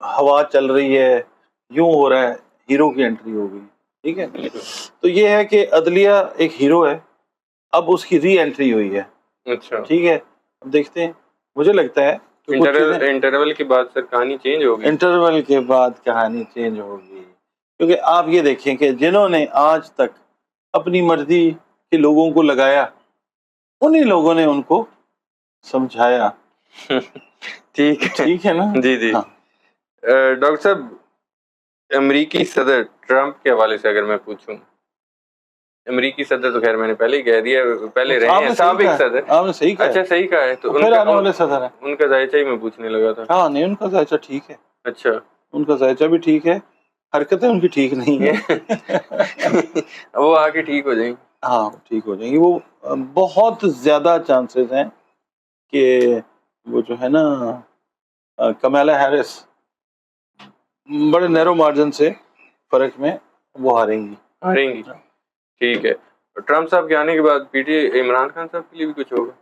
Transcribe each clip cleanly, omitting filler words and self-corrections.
ہوا چل رہی ہے، یوں ہو رہا ہے، ہیرو کی انٹری ہو گئی. ٹھیک ہے، تو یہ ہے کہ عدلیہ ایک ہیرو ہے، اب اس کی ری انٹری ہوئی ہے. اچھا، ٹھیک ہے، اب دیکھتے ہیں. مجھے لگتا ہے کہ کچھ چیزیں انٹرول کے بعد سر کہانی چینج ہوگی. انٹرول کے بعد کہانی چینج ہوگی، کیونکہ آپ یہ دیکھیں کہ جنہوں نے آج تک اپنی مرضی کے لوگوں کو لگایا، انہی لوگوں نے ان کو سمجھایا. ٹھیک ہے، ٹھیک ہے نا. جی جی. ہاں ڈاکٹر صاحب، امریکی صدر ٹرمپ کے حوالے سے اگر میں پوچھوں، امریکی صدر تو خیر میں نے پہلے ہی کہہ دیا، پہلے رہے آپ ہیں نے صحیح سابق کہا، صدر. آپ نے صحیح کہا. اچھا صحیح کہا ہے، تو پھر آنے والے صدر ہیں. ان کا ذائچہ ہی میں پوچھنے لگا تھا. ہاں نہیں، ان کا ذائچہ ٹھیک ہے. اچھا. ان کا ذائچہ بھی ٹھیک ہے، حرکتیں ان کی ٹھیک نہیں ہیں. وہ آگے ٹھیک ہو جائیں گے. ہاں ٹھیک ہو جائیں گی. وہ بہت زیادہ چانسز ہیں کہ وہ جو ہے نا کمیلا ہیرس بڑے نیرو مارجن سے فرق میں وہ ہاریں گی. ہاریں گی. ٹھیک ہے. ٹرمپ صاحب کے آنے کے بعد P T I Imran Khan صاحب کے لیے بھی کچھ ہوگا.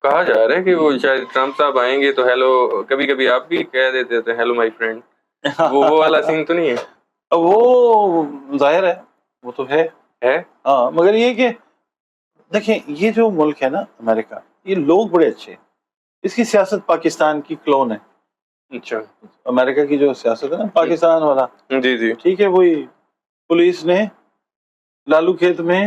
کہا جا رہا ہے کہ وہ شاید ٹرمپ صاحب آئیں گے تو ہیلو، کبھی کبھی آپ بھی کہہ دیتے تھے ہیلو مائی فرینڈ. وہ والا سین تو نہیں ہے؟ وہ ظاہر ہے، وہ تو ہے. ہاں مگر یہ کہ دیکھیں، یہ جو ملک ہے نا امریکہ، یہ لوگ بڑے اچھے ہیں. اس کی سیاست پاکستان کی کلون ہے. اچھا. امریکہ کی جو سیاست ہے نا پاکستان والا، جی جی. ٹھیک ہے، وہی پولیس نے لالو کھیت میں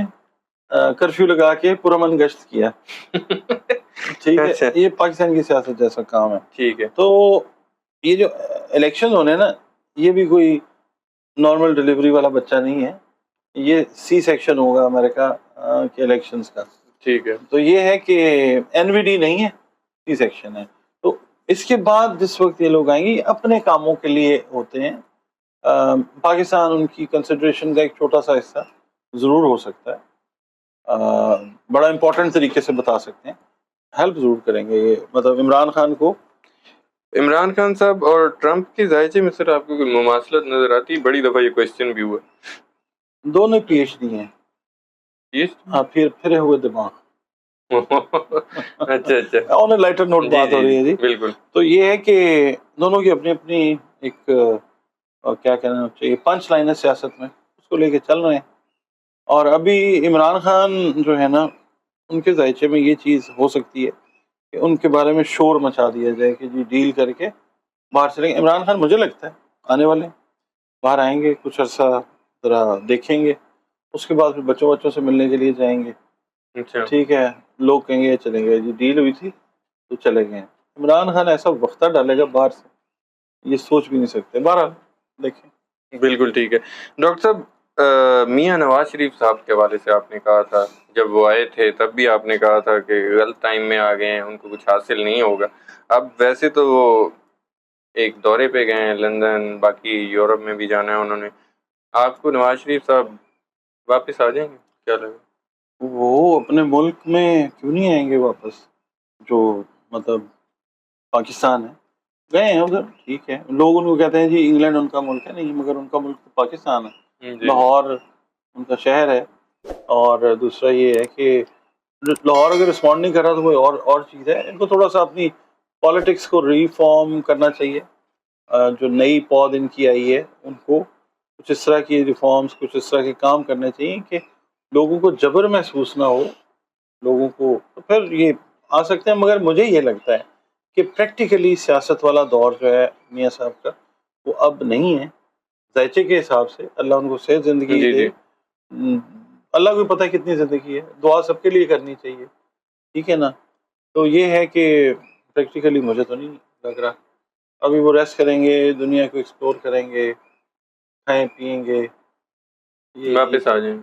کرفیو لگا کے پرامن گشت کیا. ٹھیک ہے، اچھا. یہ پاکستان کی سیاست جیسا کام ہے. ٹھیک ہے. تو یہ جو الیکشن ہونے نا، یہ بھی کوئی نارمل ڈلیوری والا بچہ نہیں ہے. یہ سی سیکشن ہوگا امریکہ کے الیکشنز کا. ٹھیک ہے. تو یہ ہے کہ این وی ڈی نہیں ہے، سی سیکشن ہے. تو اس کے بعد جس وقت یہ لوگ آئیں گے، یہ اپنے کاموں کے لیے ہوتے ہیں. پاکستان ان کی کنسیڈریشن کا ایک چھوٹا سا حصہ ضرور ہو سکتا ہے، بڑا امپورٹنٹ طریقے سے بتا سکتے ہیں، ہیلپ ضرور کریں گے. یہ مطلب عمران خان کو، عمران خان صاحب اور ٹرمپ کے ذائچے میں سر آپ کو کوئی مماثلت نظر آتی ہے؟ بڑی دفعہ یہ کوشچن بھی ہوا. دونوں پی ایچ ڈی ہیں. ہاں، پھرے ہوئے دماغ. اچھا اچھا. آن اے لائٹر نوٹ بات ہو رہی ہے جی. بالکل. تو یہ ہے کہ دونوں کی اپنی اپنی ایک کیا کہنا چاہیے پنچ لائن ہے سیاست میں، اس کو لے کے چل رہے ہیں. اور ابھی عمران خان جو ہے نا، ان کے ذائچے میں یہ چیز ہو سکتی ہے کہ ان کے بارے میں شور مچا دیا جائے کہ جی ڈیل کر کے باہر چلیں گے. عمران خان مجھے لگتا ہے آنے والے باہر آئیں گے، کچھ عرصہ ذرا دیکھیں گے، اس کے بعد پھر بچوں سے ملنے کے لیے جائیں گے. اچھا. ٹھیک ہے، لوگ کہیں گے چلیں گے جی ڈیل ہوئی تھی تو چلے گئے. عمران خان ایسا وقتہ ڈالے گا باہر سے، یہ سوچ بھی نہیں سکتے. بہرحال دیکھیں. بالکل ٹھیک ہے. ڈاکٹر صاحب، میاں نواز شریف صاحب کے حوالے سے آپ نے کہا تھا، جب وہ آئے تھے تب بھی آپ نے کہا تھا کہ غلط ٹائم میں آ گئے ہیں، ان کو کچھ حاصل نہیں ہوگا. اب ویسے تو وہ ایک دورے پہ گئے ہیں لندن، باقی یورپ میں بھی جانا ہے انہوں نے. آپ کو نواز شریف صاحب واپس آ جائیں گے کیا لگا؟ وہ اپنے ملک میں کیوں نہیں آئیں گے واپس؟ جو مطلب پاکستان ہے، گئے ہیں ادھر، ٹھیک ہے. لوگ ان کو کہتے ہیں جی انگلینڈ ان کا ملک ہے، نہیں، مگر ان کا ملک تو پاکستان ہے. لاہور ان کا شہر ہے. اور دوسرا یہ ہے کہ لاہور اگر رسپونڈ نہیں کر رہا تو کوئی اور چیز ہے. ان کو تھوڑا سا اپنی پالیٹکس کو ریفارم کرنا چاہیے. جو نئی پود ان کی آئی ہے، ان کو کچھ اس طرح کی ریفارمز، کچھ اس طرح کے کام کرنے چاہیے کہ لوگوں کو جبر محسوس نہ ہو. لوگوں کو تو پھر یہ آ سکتے ہیں. مگر مجھے یہ لگتا ہے کہ پریکٹیکلی سیاست والا دور جو ہے میاں صاحب کا، وہ اب نہیں ہے. ذائچے کے حساب سے اللہ ان کو صحت زندگی دے. اللہ کو پتہ ہے کتنی زندگی ہے، دعا سب کے لیے کرنی چاہیے. ٹھیک ہے نا. تو یہ ہے کہ پریکٹیکلی مجھے تو نہیں لگ رہا. ابھی وہ ریسٹ کریں گے، دنیا کو ایکسپلور کریں گے، کھائیں پیئیں گے، واپس آ جائیں.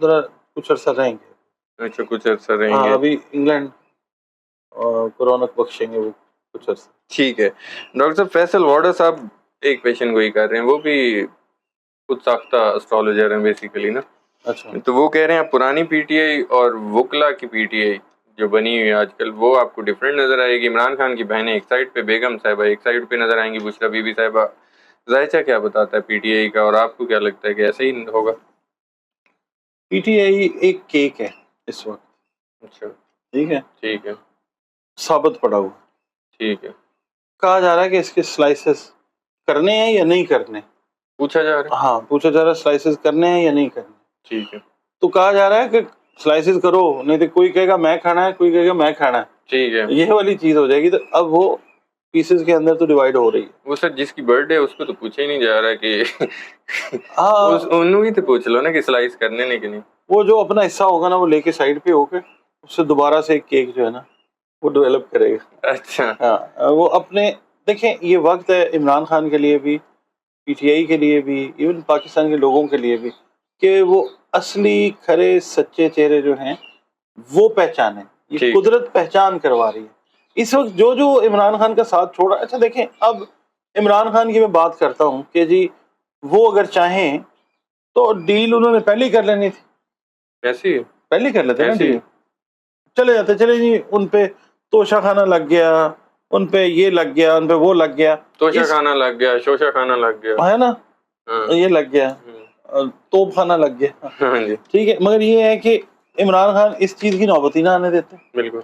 ذرا کچھ عرصہ رہیں گے. اچھا، کچھ عرصہ رہیں گے. ابھی انگلینڈ کو رونق بخشیں گے وہ کچھ عرصہ. ٹھیک ہے. ڈاکٹر صاحب، فیصل وارڈر صاحب ایک پیشن گوئی کر رہے ہیں، وہ بھی خود ساختہ اسٹرالوجر ہیں بیسیکلی نا. اچھا. تو وہ کہہ رہے ہیں پرانی پی ٹی آئی اور وکلا کی پی ٹی آئی جو بنی ہوئی ہے آج کل، وہ آپ کو ڈفرینٹ نظر آئے گی. عمران خان کی بہنیں ایک سائڈ پہ، بیگم صاحبہ ایک سائڈ پہ نظر آئیں گی، بشریٰ بی بی صاحبہ. ذائچہ کیا بتاتا ہے پی ٹی آئی کا، اور آپ کو کیا لگتا ہے کہ ایسے ہی ہوگا؟ پی ٹی آئی ایک کیک ہے اس وقت. اچھا. ٹھیک ہے. ٹھیک ہے. ثابت پڑا ہوا. ٹھیک ہے. کہا جا رہا ہے کہ اس کے سلائسز کرنے ہیں یا نہیں کرنے. پوچھا جا رہا ہے. ہاں پوچھا جا رہا ہے سلائسز کرنے ہیں یا نہیں کرنے. ٹھیک ہے. تو کہا جا رہا ہے کہ سلائسز کرو, نہیں تو کوئی کہے گا میں کھانا ہے, کوئی کہے گا میں کھانا ہے. ٹھیک ہے. یہ والی چیز ہو جائے گی. تو اب وہ پیسز کے اندر تو ڈیوائڈ ہو رہی ہے. وہ سر جس کی برتھ ڈے اس کو تو پوچھا ہی نہیں جا رہا کہ ہاں انہوں ہی تو پوچھ لو نا کہ سلائس کرنے نہیں کہ نہیں. وہ جو اپنا حصہ ہوگا نا وہ لے کے سائڈ پہ ہو کے اس سے دوبارہ سے ایک کیک جو ہے نا وہ ڈیولپ کرے گا. اچھا. ہاں وہ اپنے دیکھیں یہ وقت ہے عمران خان کے لیے بھی, پی ٹی آئی کے لیے بھی, ایون پاکستان کے لوگوں کے لیے بھی, کہ وہ اصلی کھرے سچے چہرے جو ہیں وہ پہچانے. یہ ٹھیک. قدرت پہچان کروا رہی ہے اس وقت. جو عمران خان کا ساتھ چھوڑا. اچھا دیکھیں اب عمران خان کی میں بات کرتا ہوں کہ جی وہ اگر چاہیں تو ڈیل انہوں نے پہلے ہی کر لینی تھی. ایسی پہلے کر لیتے نا ایسی ڈیل, چلے جاتے. چلے جی ان پہ توشہ خانہ لگ گیا, ان پہ یہ لگ گیا, ان پہ وہ لگ گیا, توشہ خانہ لگ گیا, شوشہ خانہ لگ گیا, ہے نا, ہاں یہ لگ گیا, توپ خانہ لگ گیا. ہاں جی ٹھیک ہے, مگر یہ ہے کہ عمران خان اس چیز کی نوبت ہی نہ آنے دیتے. بالکل.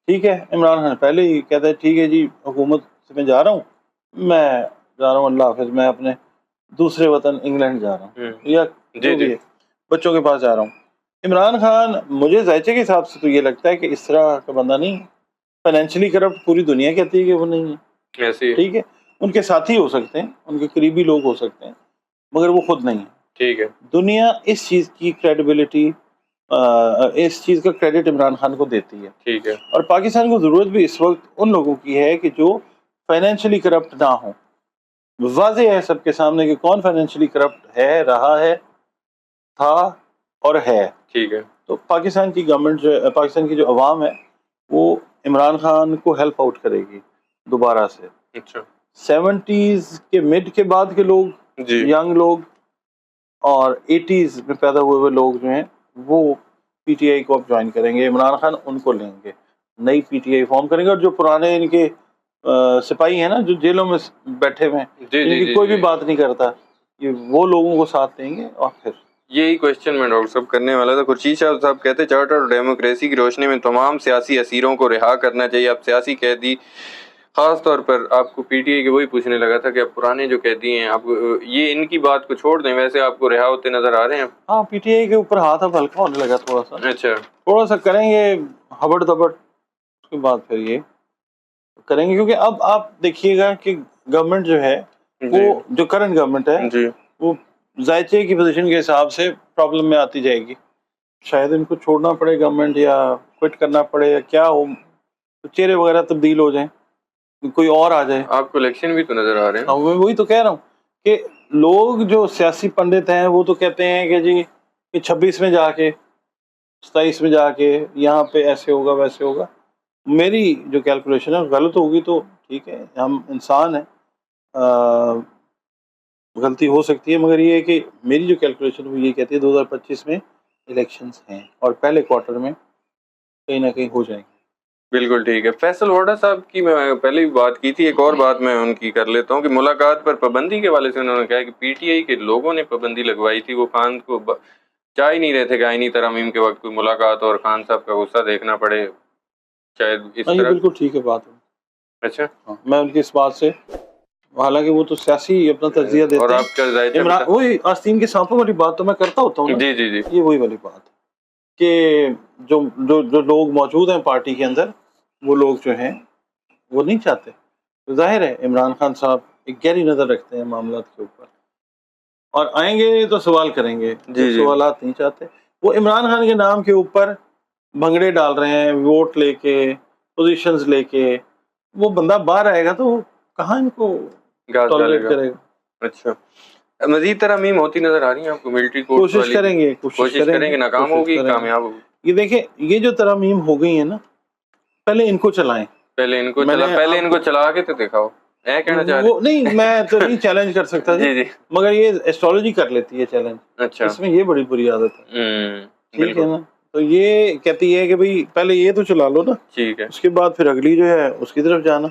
ٹھیک ہے, عمران خان پہلے ہی کہتا ہے ٹھیک ہے جی حکومت سے میں جا رہا ہوں, میں جا رہا ہوں, اللہ حافظ, میں اپنے دوسرے وطن انگلینڈ جا رہا ہوں یا جو بھی ہے بچوں کے پاس جا رہا ہوں. عمران خان مجھے ذائچے کے حساب سے تو یہ لگتا ہے کہ اس طرح کا بندہ نہیں ہے. فائنینشلی کرپٹ پوری دنیا کہتی ہے کہ وہ نہیں ہے. ایسی. ٹھیک ہے, ان کے ساتھی ہو سکتے ہیں, ان کے قریبی لوگ ہو سکتے ہیں, مگر وہ خود نہیں ہے. ٹھیک ہے. دنیا اس چیز کی کریڈیبلٹی, اس چیز کا کریڈٹ عمران خان کو دیتی ہے. ٹھیک ہے. اور پاکستان کو ضرورت بھی اس وقت ان لوگوں کی ہے کہ جو فائنینشلی کرپٹ نہ ہوں. واضح ہے سب کے سامنے کہ کون فائنینشلی کرپٹ ہے, رہا ہے, تھا اور ہے. ٹھیک ہے. تو پاکستان کی گورنمنٹ جو, پاکستان کی جو عوام ہے وہ عمران خان کو ہیلپ آؤٹ کرے گی دوبارہ سے. اچھا. 70s کے مڈ کے بعد کے لوگ, جی. ینگ لوگ, اور 80s میں پیدا ہوئے لوگ جو ہیں وہ پی ٹی آئی کو اب جوائن کریں گے. عمران خان ان کو لیں گے, نئی پی ٹی آئی فارم کریں گے. اور جو پرانے ان کے سپاہی ہیں نا جو جیلوں میں بیٹھے ہوئے ہیں, جن کی کوئی بھی بات نہیں کرتا, یہ وہ لوگوں کو ساتھ دیں گے. اور پھر یہی کوشچن میں ڈاکٹر صاحب کرنے والا تھا. خورشید شاہ صاحب کہتے چارٹر اور ڈیموکریسی کی روشنی میں تمام سیاسی اسیروں کو رہا کرنا چاہیے. اب سیاسی قیدی خاص طور پر آپ کو پی ٹی آئی کے وہی پوچھنے لگا تھا کہ اب پرانے جو قیدی ہیں آپ یہ ان کی بات کو چھوڑ دیں, ویسے آپ کو رہا ہوتے نظر آ رہے ہیں. ہاں پی ٹی آئی کے اوپر ہاتھ اب ہلکا ہونے لگا تھوڑا سا. اچھا. تھوڑا سا کریں گے ہبڑ دبڑ, اس کے بعد پھر یہ کریں گے. کیونکہ اب آپ دیکھیے گا کہ گورنمنٹ جو ہے وہ جو کرنٹ گورنمنٹ ہے جی وہ ذائچے کی پوزیشن کے حساب سے پرابلم میں آتی جائے گی. شاید ان کو چھوڑنا پڑے گورنمنٹ, یا کوئٹ کرنا پڑے, یا کیا ہو, چہرے وغیرہ تبدیل ہو جائیں, کوئی اور آ جائے. آپ کو الیکشن بھی تو نظر آ رہے ہیں. میں وہی تو کہہ رہا ہوں کہ لوگ جو سیاسی پنڈت ہیں وہ تو کہتے ہیں کہ جی کہ 26 میں جا کے 27 میں جا کے یہاں پہ ایسے ہوگا ویسے ہوگا. میری جو کیلکولیشن ہے غلط ہوگی تو ٹھیک ہے, ہم انسان ہیں, غلطی ہو سکتی ہے, مگر یہ ہے کہ میری جو کیلکولیشن وہ یہ کہتی ہے 2025 میں الیکشنز ہیں اور پہلے کوارٹر میں کہیں نہ کہیں ہو جائیں گے. بالکل ٹھیک ہے. فیصل ووڈا صاحب کی میں پہلے بھی بات کی تھی, ایک اور بات میں ان کی کر لیتا ہوں کہ ملاقات پر پابندی کے حوالے سے انہوں نے کہا کہ پی ٹی آئی کے لوگوں نے پابندی لگوائی تھی. وہ خان کو چاہ ہی نہیں رہے تھے کہ آئینی ترامیم کے وقت کوئی ملاقات اور خان صاحب کا غصہ دیکھنا پڑے شاید اس طرح. یہ بالکل ٹھیک ہے بات. اچھا. میں ان کی اس بات سے, حالانکہ وہ تو سیاسی اپنا تجزیہ دیتے اور ہیں, آپ کا وہی آستین کے سانپوں والی بات تو میں کرتا ہوتا ہوں. جی جی جی. یہ وہی والی بات کہ جو لوگ موجود ہیں پارٹی کے اندر وہ لوگ جو ہیں وہ نہیں چاہتے. ظاہر ہے عمران خان صاحب ایک گہری نظر رکھتے ہیں معاملات کے اوپر, اور آئیں گے تو سوال کریں گے. سوالات نہیں چاہتے. وہ عمران خان کے نام کے اوپر بھنگڑے ڈال رہے ہیں, ووٹ لے کے, پوزیشنز لے کے. وہ بندہ باہر آئے گا تو کہاں ان کو ٹالریٹ کرے گا. اچھا. مزید ترامیم ہوتی نظر آ رہی ہیں آپ کو ملٹری کورٹ والی؟ کوشش کریں گے, ناکام ہوگی کامیاب ہوگی. یہ دیکھیں یہ جو ترامیم ہو گئی ہیں نا, پہلے ان کو چلائیں. پہلے ان کو چلا کے تو دکھاؤ. کہنا چاہ وہ نہیں, میں تو نہیں چیلنج کر سکتا جی جی, مگر یہ ایسٹرولوجی کر لیتی ہے چیلنج. اچھا. اس میں یہ بڑی بری عادت ہے. ٹھیک ہے بالکل. نا, تو یہ کہتی ہے کہ بھئی پہلے یہ تو چلا لو نا, ٹھیک ہے, اس کے بعد پھر اگلی جو ہے اس کی طرف جانا.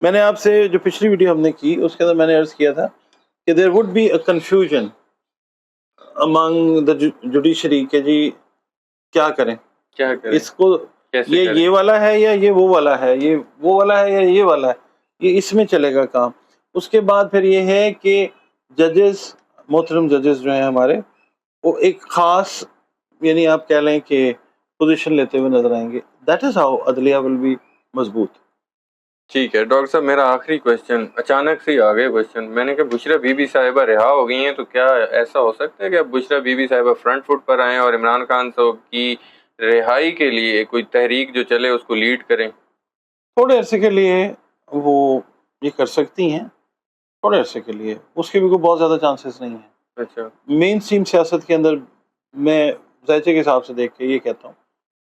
میں نے آپ سے جو پچھلی ویڈیو ہم نے کی اس کے اندر میں نے عرض کیا تھا کہ there would be a confusion among the judiciary کہ جی کیا کریں, کیا کریں, اس کو یہ والا ہے یا یہ وہ والا ہے, یہ وہ والا ہے یا یہ والا ہے. یہ اس میں چلے گا کام. اس کے بعد پھر یہ ہے کہ ججز، محترم ججز جو ہیں ہمارے، وہ ایک خاص، یعنی آپ کہہ لیں کہ پوزیشن لیتے ہوئے نظر آئیں گے. دیٹ از ہاؤ عدلیہ ول بی مضبوط. ٹھیک ہے ڈاکٹر صاحب، میرا آخری کوشچن، اچانک سے ہی آ گئے کوشچن. میں نے کہا بشریٰ بی بی صاحبہ رہا ہو گئی ہیں، تو کیا ایسا ہو سکتا ہے کہ اب بشریٰ بی بی صاحبہ فرنٹ فٹ پر آئیں اور عمران خان صاحب کی رہائی کے لیے کوئی تحریک جو چلے اس کو لیڈ کریں؟ تھوڑے عرصے کے لیے وہ یہ کر سکتی ہیں، تھوڑے عرصے کے لیے. اس کے بھی کوئی بہت زیادہ چانسز نہیں ہیں. اچھا. مین اسٹریم سیاست کے اندر میں ذائچے کے حساب سے دیکھ کے یہ کہتا ہوں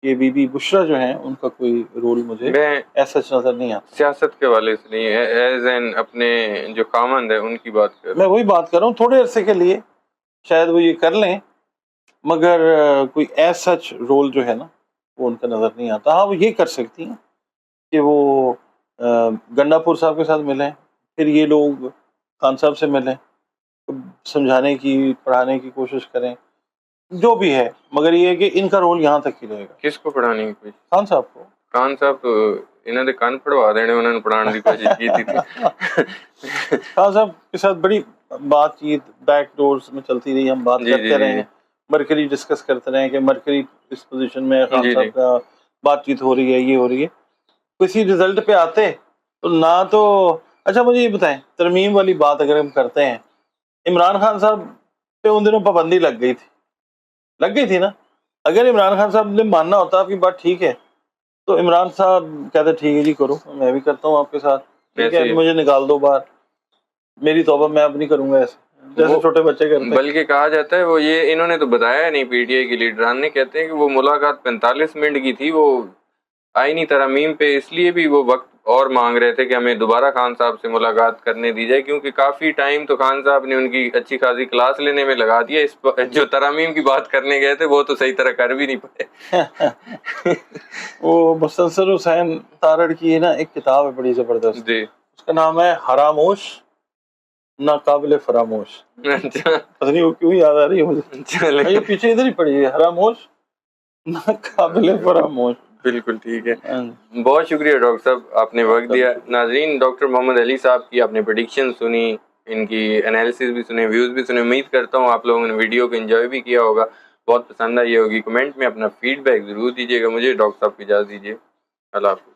کہ بی بی بشریٰ جو ہیں ان کا کوئی رول مجھے میں ایسا نظر نہیں آتا. سیاست کے والے سے نہیں، ایز این اپنے جو خامند ہے ان کی بات کر رہا میں وہی بات کر رہا ہوں، تھوڑے عرصے کے لیے شاید وہ یہ کر لیں، مگر کوئی ایز سچ رول جو ہے نا وہ ان کا نظر نہیں آتا. ہاں وہ یہ کر سکتی ہیں کہ وہ گنڈا پور صاحب کے ساتھ ملیں، پھر یہ لوگ خان صاحب سے ملیں، سمجھانے کی، پڑھانے کی کوشش کریں، جو بھی ہے. مگر یہ ہے کہ ان کا رول یہاں تک ہی رہے گا. کس کو پڑھانے کی کوشش؟ خان صاحب کو. خان صاحب تو انہوں نے کان پڑوا دینے، انہوں نے پڑھانے کی کوشش کی تھی. خان صاحب کے ساتھ بڑی بات چیت بیک ڈورز میں چلتی رہی، ہم بات جی کرتے جی رہے جی ہیں، مرکری ڈسکس کرتے رہے ہیں کہ مرکری اس پوزیشن میں، خان جی جی. صاحب کا بات چیت ہو رہی ہے، یہ ہو رہی ہے. کسی رزلٹ پہ آتے تو نہ تو. اچھا مجھے یہ بتائیں، ترمیم والی بات اگر ہم کرتے ہیں، عمران خان صاحب پہ ان دنوں پابندی لگ گئی تھی نا. اگر عمران خان صاحب نے ماننا ہوتا آپ کی بات ٹھیک ہے تو عمران صاحب کہتے ٹھیک ہے جی کرو، میں بھی کرتا ہوں آپ کے ساتھ، ٹھیک ہے ایسے ہی. مجھے نکال دو باہر، میری توبہ میں اب نہیں کروں گا ایسے جیسے وہ چھوٹے بچے کرتے ہیں. بلکہ کہا جاتا ہے وہ یہ انہوں نے تو بتایا نہیں، پی ٹی آئی کے لیڈران نے کہتے ہیں کہ وہ ملاقات 45 منٹ کی تھی، وہ آئینی ترامیم پہ اس لیے بھی وہ وقت اور مانگ رہے تھے کہ ہمیں دوبارہ خان صاحب سے ملاقات کرنے دی جائے، کیونکہ کافی ٹائم تو خان صاحب نے ان کی اچھی خاصی کلاس لینے میں لگا دیا. اس جو ترامیم کی بات کرنے گئے تھے وہ تو صحیح طرح کر بھی نہیں پائے. وہ مستنصر حسین تارڑ کی نا ایک کتاب ہے بڑی زبردست، جی. اس کا نام ہے حراموش ناقابل فراموش. اچھا. پتہ نہیں وہ کیوں یاد آ رہی ہے مجھے، چلیں. یہ پیچھے ادھر ہی پڑی ہے، حراموش ناقابل فراموش. بالکل ٹھیک ہے. بہت شکریہ ڈاکٹر صاحب، آپ نے وقت دیا. ناظرین، ڈاکٹر محمد علی صاحب کی آپ نے پریڈکشن سنی، ان کی انالیسز بھی سنے، ویوز بھی سنے. امید کرتا ہوں آپ لوگوں نے ویڈیو کو انجوائے بھی کیا ہوگا، بہت پسند آئی ہوگی. کمنٹ میں اپنا فیڈ بیک ضرور دیجیے گا. مجھے ڈاکٹر صاحب کی اجازت دیجیے. اللہ حافظ.